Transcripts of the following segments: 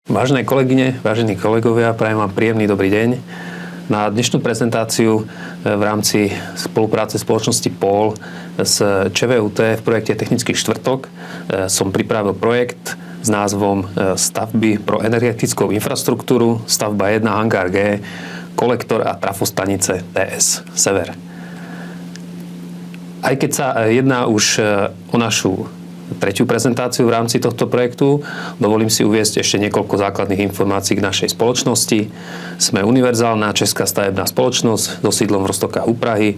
Vážené kolegyne, vážení kolegovia, prajem vám príjemný dobrý deň. Na dnešnú prezentáciu v rámci spolupráce spoločnosti POL s ČVUT v projekte Technický štvrtok som pripravil projekt s názvom Stavby pro energetickú infraštruktúru, stavba 1 Hangár G, kolektor a trafostanice TS Sever. Aj keď sa jedná už o našu tretiu prezentáciu v rámci tohto projektu, dovolím si uviesť ešte niekoľko základných informácií k našej spoločnosti. Sme univerzálna česká stavebná spoločnosť so sídlom v Roztokách u Prahy.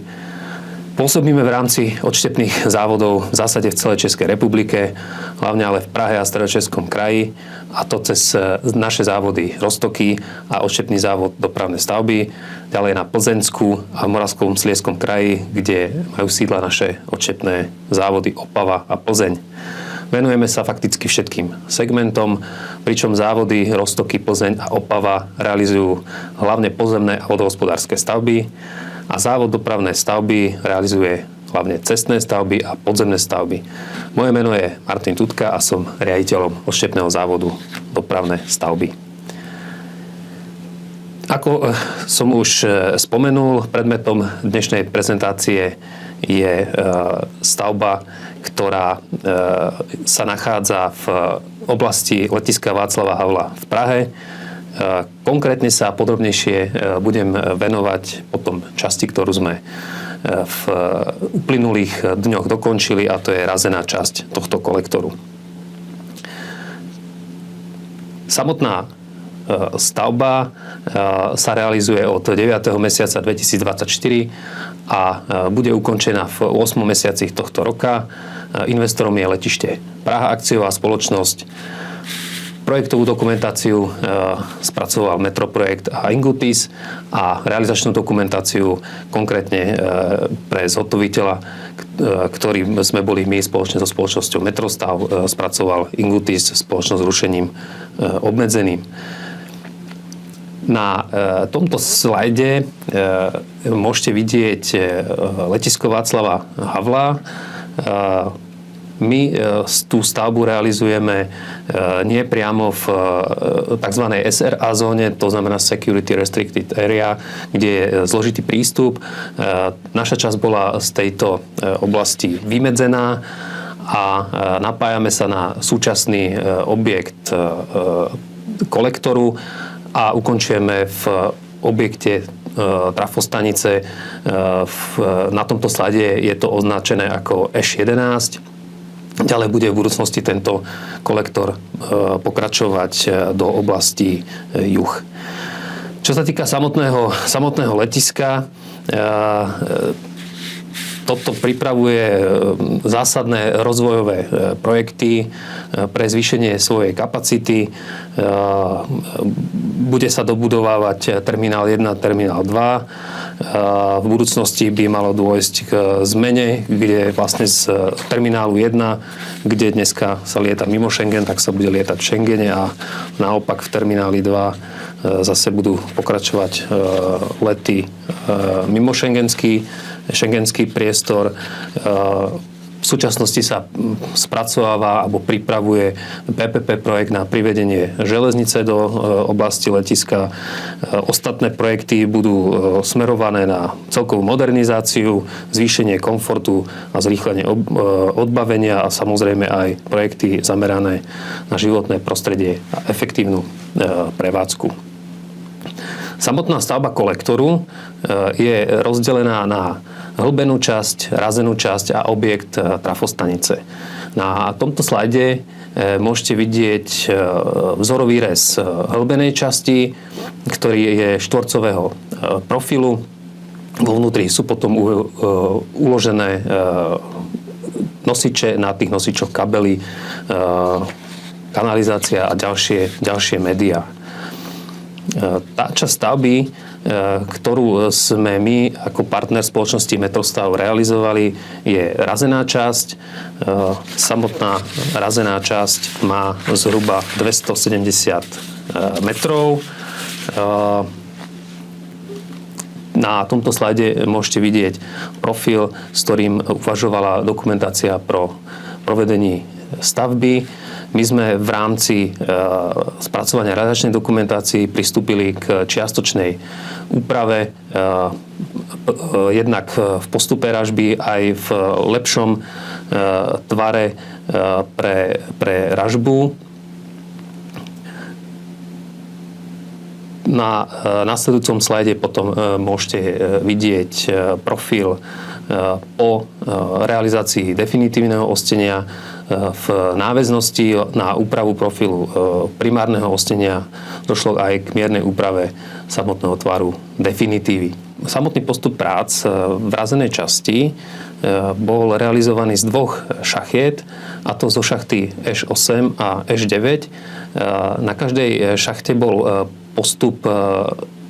Pôsobíme v rámci odštepných závodov v zásade v celej Českej republike, hlavne ale v Prahe a Stredočeskom kraji, a to cez naše závody Roztoky a odštepný závod Dopravné stavby, ďalej na Plzeňsku a Moravskom Sliezskom kraji, kde majú sídla naše odštepné závody Opava a Plzeň. Venujeme sa fakticky všetkým segmentom, pričom závody Roztoky, Plzeň a Opava realizujú hlavne pozemné a vodohospodárske stavby a závod Dopravné stavby realizuje hlavne cestné stavby a podzemné stavby. Moje meno je Martin Tutka a som riaditeľom odštepného závodu Dopravné stavby. Ako som už spomenul, predmetom dnešnej prezentácie je stavba, ktorá sa nachádza v oblasti letiska Václava Havla v Prahe. Konkrétne sa podrobnejšie budem venovať potom časti, ktorú sme v uplynulých dňoch dokončili, a to je razená časť tohto kolektoru. Samotná stavba sa realizuje od 9. mesiaca 2024 a bude ukončená v 8 mesiacich tohto roka. Investorom je letište Praha akciová spoločnosť. Projektovú dokumentáciu spracoval Metroprojekt a Ingutis a realizačnú dokumentáciu konkrétne pre zhotoviteľa, ktorým sme boli my spoločne so spoločnosťou Metrostav, spracoval Ingutis, spoločnosť s rušením obmedzeným. Na tomto slajde môžete vidieť letisko Václava Havla. My tú stavbu realizujeme nie priamo v tzv. SRA zóne, to znamená Security Restricted Area, kde je zložitý prístup. Naša časť bola z tejto oblasti vymedzená a napájame sa na súčasný objekt kolektoru a ukončujeme v objekte trafostanice. Na tomto slade je to označené ako Š11. Ďalej bude v budúcnosti tento kolektor pokračovať do oblasti juh. Čo sa týka samotného letiska, toto pripravuje zásadné rozvojové projekty pre zvýšenie svojej kapacity. Bude sa dobudovávať terminál 1, terminál 2. V budúcnosti by malo dôjsť k zmene, kde vlastne z terminálu 1, kde dneska sa lieta mimo Schengen, tak sa bude lietať v Schengene, a naopak v termináli 2 zase budú pokračovať lety mimo šengenský priestor. V súčasnosti sa spracováva alebo pripravuje PPP projekt na privedenie železnice do oblasti letiska. Ostatné projekty budú smerované na celkovú modernizáciu, zvýšenie komfortu a zrýchlenie odbavenia a samozrejme aj projekty zamerané na životné prostredie a efektívnu prevádzku. Samotná stavba kolektoru je rozdelená na hlbenú časť, razenú časť a objekt trafostanice. Na tomto slajde môžete vidieť vzorový rez hlbenej časti, ktorý je štvorcového profilu. Vo vnútri sú potom uložené nosiče, na tých nosičoch kabely, kanalizácia a ďalšie médiá. Tá časť stavby, ktorú sme my ako partner spoločnosti Metrostav realizovali, je razená časť. Samotná razená časť má zhruba 270 metrov. Na tomto slajde môžete vidieť profil, s ktorým uvažovala dokumentácia pro provedení stavby. My sme v rámci spracovania realizačnej dokumentácii pristúpili k čiastočnej úprave jednak v postupe ražby aj v lepšom tvare pre ražbu. Na nasledujúcom slajde potom môžete vidieť profil po realizácii definitívneho ostenia. V náväznosti na úpravu profilu primárneho ostenia došlo aj k miernej úprave samotného tvaru definitívy. Samotný postup prác v razenej časti bol realizovaný z dvoch šachiet, a to zo šachty Š8 a Š9. Na každej šachte bol postup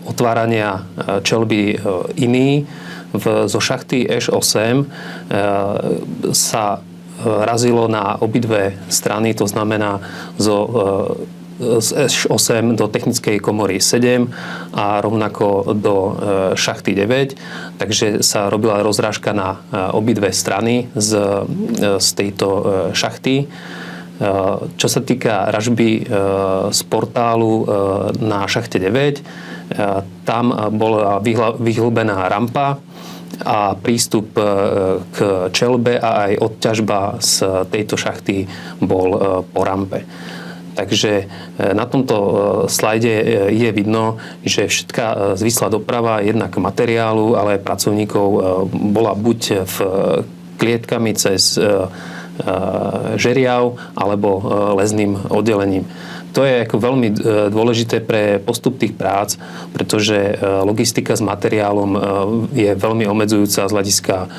otvárania čelby iný. Zo šachty Š8 sa razilo na obidve strany, to znamená z Š8 do technickej komory 7 a rovnako do šachty 9. Takže sa robila rozrážka na obidve strany z tejto šachty. Čo sa týka ražby z portálu na šachte 9, tam bola vyhlbená rampa a prístup k čelbe a aj odťažba z tejto šachty bol po rampe. Takže na tomto slajde je vidno, že všetká zvislá doprava jednak materiálu, ale aj pracovníkov bola buď v klietkami cez žeriav alebo lezným oddelením. To je ako veľmi dôležité pre postup tých prác, pretože logistika s materiálom je veľmi obmedzujúca z hľadiska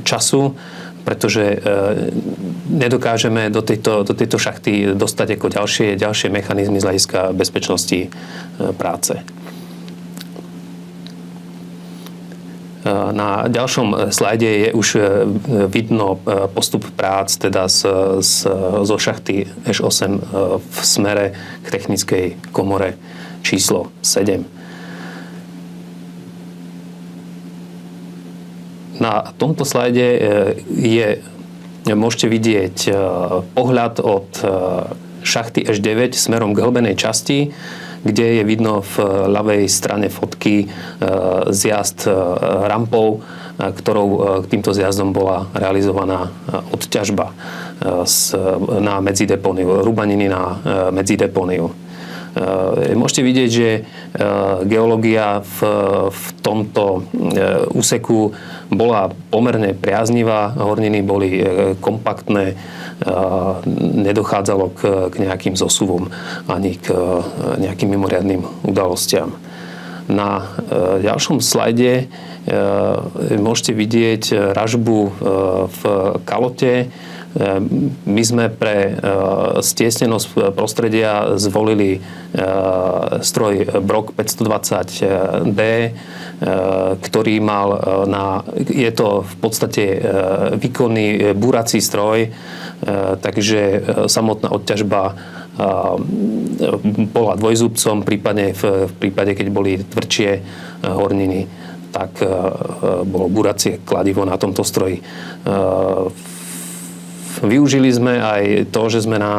času, pretože nedokážeme do tejto šachty dostať ako ďalšie mechanizmy z hľadiska bezpečnosti práce. Na ďalšom slajde je už vidno postup prác teda zo šachty Š8 v smere k technickej komore číslo 7. Na tomto slajde môžete vidieť pohľad od šachty Š9 smerom k hlbenej časti, kde je vidno v ľavej strane fotky zjazd rampou, ktorou k týmto zjazdom bola realizovaná odťažba na medzidepóniu, rubaniny na medzidepóniu. Môžete vidieť, že geológia v tomto úseku bola pomerne priaznivá, horniny boli kompaktné, nedochádzalo k nejakým zosuvom ani k nejakým mimoriadnym udalostiam. Na ďalšom slajde môžete vidieť ražbu v kalote. My sme pre stiesnenosť prostredia zvolili stroj Brock 520D, ktorý mal je to v podstate výkonný búrací stroj, takže samotná odťažba bola dvojzúbcom, prípadne v prípade, keď boli tvrdšie horniny, tak bolo búracie kladivo na tomto stroji. Využili sme aj to, že sme na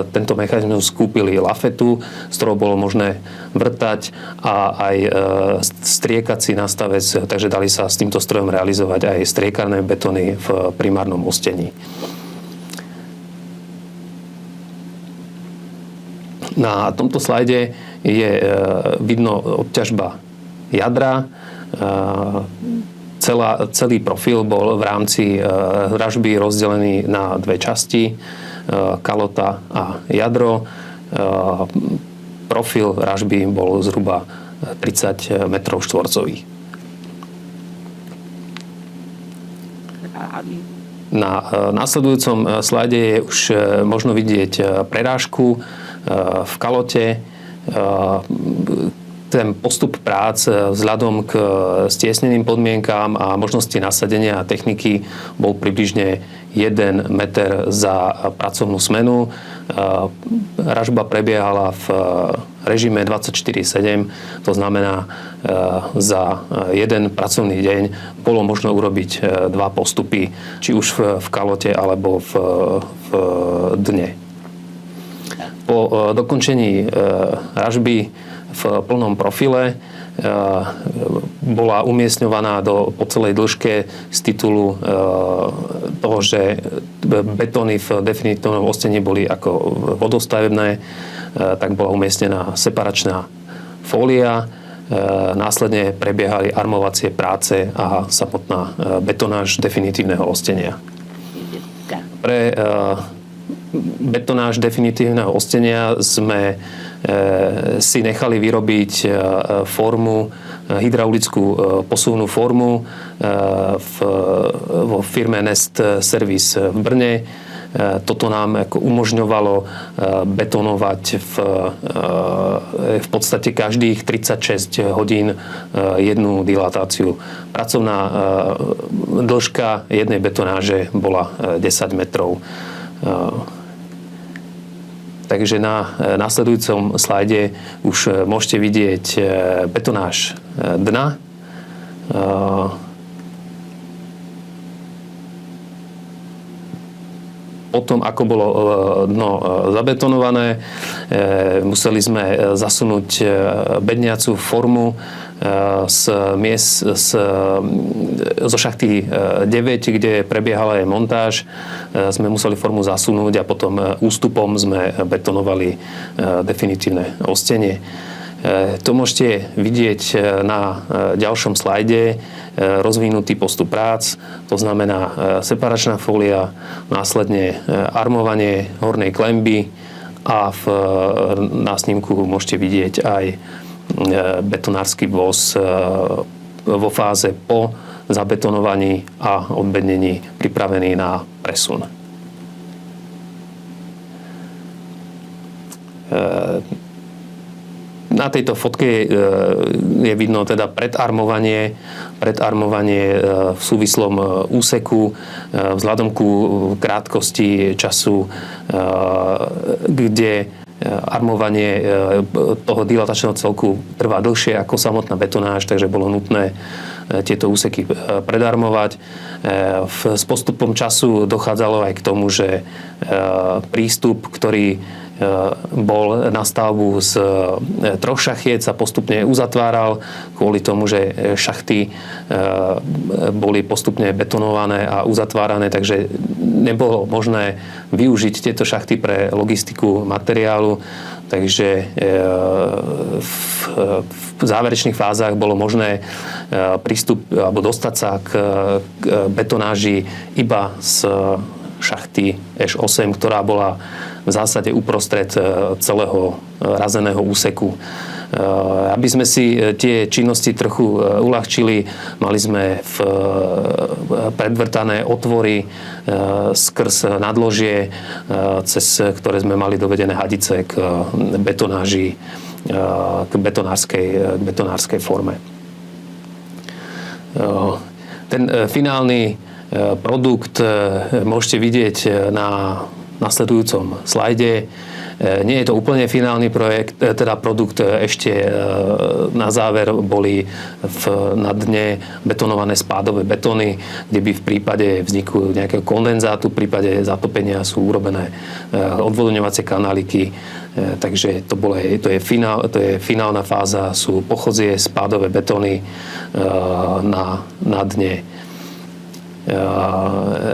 tento mechanizmus skúpili lafetu, z ktorou bolo možné vrtať a aj striekací nastavec, takže dali sa s týmto strojom realizovať aj striekarné betóny v primárnom ostení. Na tomto slajde je vidno odťažba jadra. Celý profil bol v rámci ražby rozdelený na dve časti, kalota a jadro. Profil ražby bol zhruba 30 metrov štvorcových. Na následujúcom slajde je už možno vidieť prerážku v kalote. ten postup prác vzhľadom k stiesneným podmienkám a možnosti nasadenia techniky bol približne 1 meter za pracovnú smenu. Ražba prebiehala v režime 24/7, to znamená, za jeden pracovný deň bolo možno urobiť 2 postupy, či už v kalote alebo v dne. Po dokončení ražby v plnom profile bola umiestňovaná po celej dĺžke z titulu toho, že betóny v definitívnom ostení boli ako vodostavebné, tak bola umiestnená separačná fólia, následne prebiehali armovacie práce a samotná betonáž definitívneho ostenia. Pre betonáž definitívneho ostenia sme si nechali vyrobiť formu, hydraulickú posuvnú formu vo firme Nest Service v Brne. Toto nám umožňovalo betonovať v podstate každých 36 hodín jednu dilatáciu. Pracovná dĺžka jednej betonáže bola 10 metrov. Takže na nasledujúcom slajde už môžete vidieť betonáž dna. Potom, ako bolo dno zabetonované, museli sme zasunúť bedniacu formu zo šachty 9, kde prebiehala aj montáž. Sme museli formu zasunúť a potom ústupom sme betonovali definitívne ostenie. To môžete vidieť na ďalšom slajde, rozvinutý postup prác, to znamená separačná fólia, následne armovanie hornej klemby a na snímku môžete vidieť aj betonársky voz vo fáze po zabetonovaní a odbednení pripravený na presun. Na tejto fotke je vidno teda predarmovanie v súvislom úseku vzhľadom ku krátkosti času, kde armovanie toho dilatačného celku trvá dlhšie ako samotná betonáž, takže bolo nutné tieto úseky predarmovať. S postupom času dochádzalo aj k tomu, že prístup, ktorý bol na stavbu z 3 šachiet, sa postupne uzatváral kvôli tomu, že šachty boli postupne betonované a uzatvárané, takže nebolo možné využiť tieto šachty pre logistiku materiálu. Takže v záverečných fázach bolo možné prístup alebo dostať sa k betonáži iba z šachty Š8, ktorá bola v zásade uprostred celého razeného úseku. Aby sme si tie činnosti trochu uľahčili, mali sme predvrtané otvory skrz nadložie, cez ktoré sme mali dovedené hadice k betonáži, k betonárskej forme. Ten finálny produkt môžete vidieť na nasledujúcom slajde. Nie je to úplne finálny produkt. Ešte na záver boli na dne betonované spádové betóny, kde by v prípade vzniku nejakého kondenzátu, v prípade zatopenia sú urobené odvodňovacie kanáliky. Takže to je finálna fáza, sú pochodzie, spádové betóny na dne.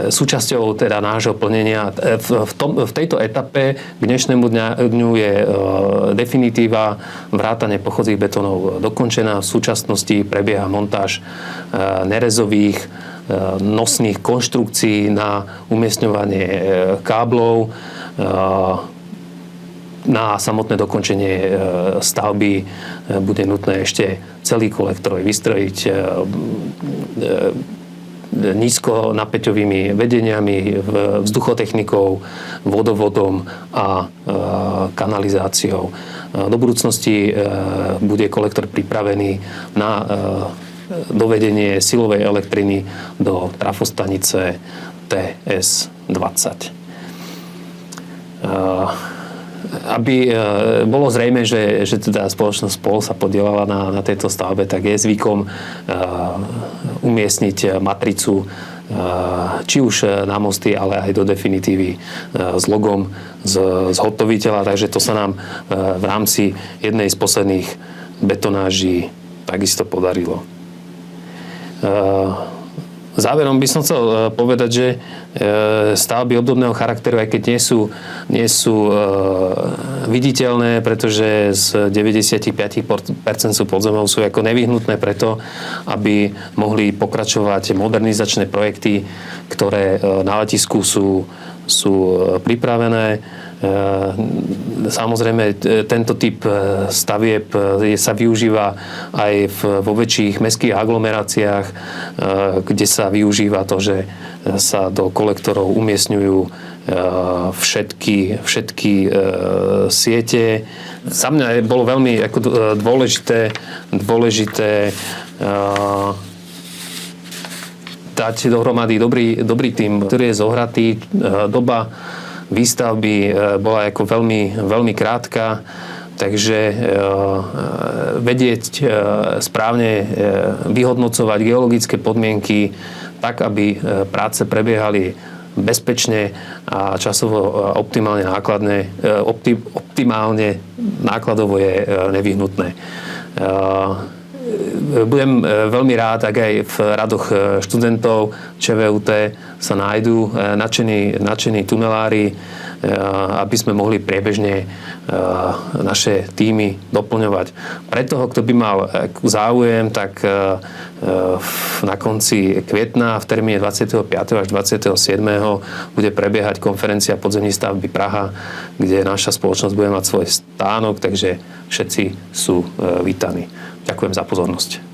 Súčasťou teda nášho plnenia v tejto etape k dnešnému dňu je definitíva vrátane pochodzích betónov dokončená. V súčasnosti prebieha montáž nerezových nosných konštrukcií na umiestňovanie káblov. Na samotné dokončenie stavby bude nutné ešte celý kolektor vystrojiť, nízko napäťovými vedeniami, vzduchotechnikou, vodovodom a kanalizáciou. Do budúcnosti bude kolektor pripravený na dovedenie silovej elektriny do trafostanice TS20. Aby bolo zrejme, že teda spoločnosť SPOL sa podielala na tejto stavbe, tak je zvykom umiestniť matricu či už na mosty, ale aj do definitívy s logom zhotoviteľa. Takže to sa nám v rámci jednej z posledných betonáží takisto podarilo. Záverom by som chcel povedať, že stavby obdobného charakteru, aj keď nie sú viditeľné, pretože z 95% sú podzemov, sú ako nevyhnutné preto, aby mohli pokračovať modernizačné projekty, ktoré na letisku sú pripravené. Samozrejme, tento typ stavieb sa využíva aj vo väčších mestských aglomeráciách, kde sa využíva to, že sa do kolektorov umiestňujú všetky siete. Za mňa bolo veľmi dôležité dať dohromady dobrý tím, ktorý je zohratý. Doba výstavby bola ako veľmi, veľmi krátka, takže vedieť správne vyhodnocovať geologické podmienky tak, aby práce prebiehali bezpečne a časovo optimálne nákladovo je nevyhnutné. Budem veľmi rád, ak aj v radoch študentov ČVUT sa nájdú nadšení tunelári, aby sme mohli priebežne naše týmy doplňovať. Pre toho, kto by mal záujem, tak na konci kvietna v termíne 25. až 27. bude prebiehať konferencia podzemní stavby Praha, kde naša spoločnosť bude mať svoj stánok, takže všetci sú vítaní. Ďakujem za pozornosť.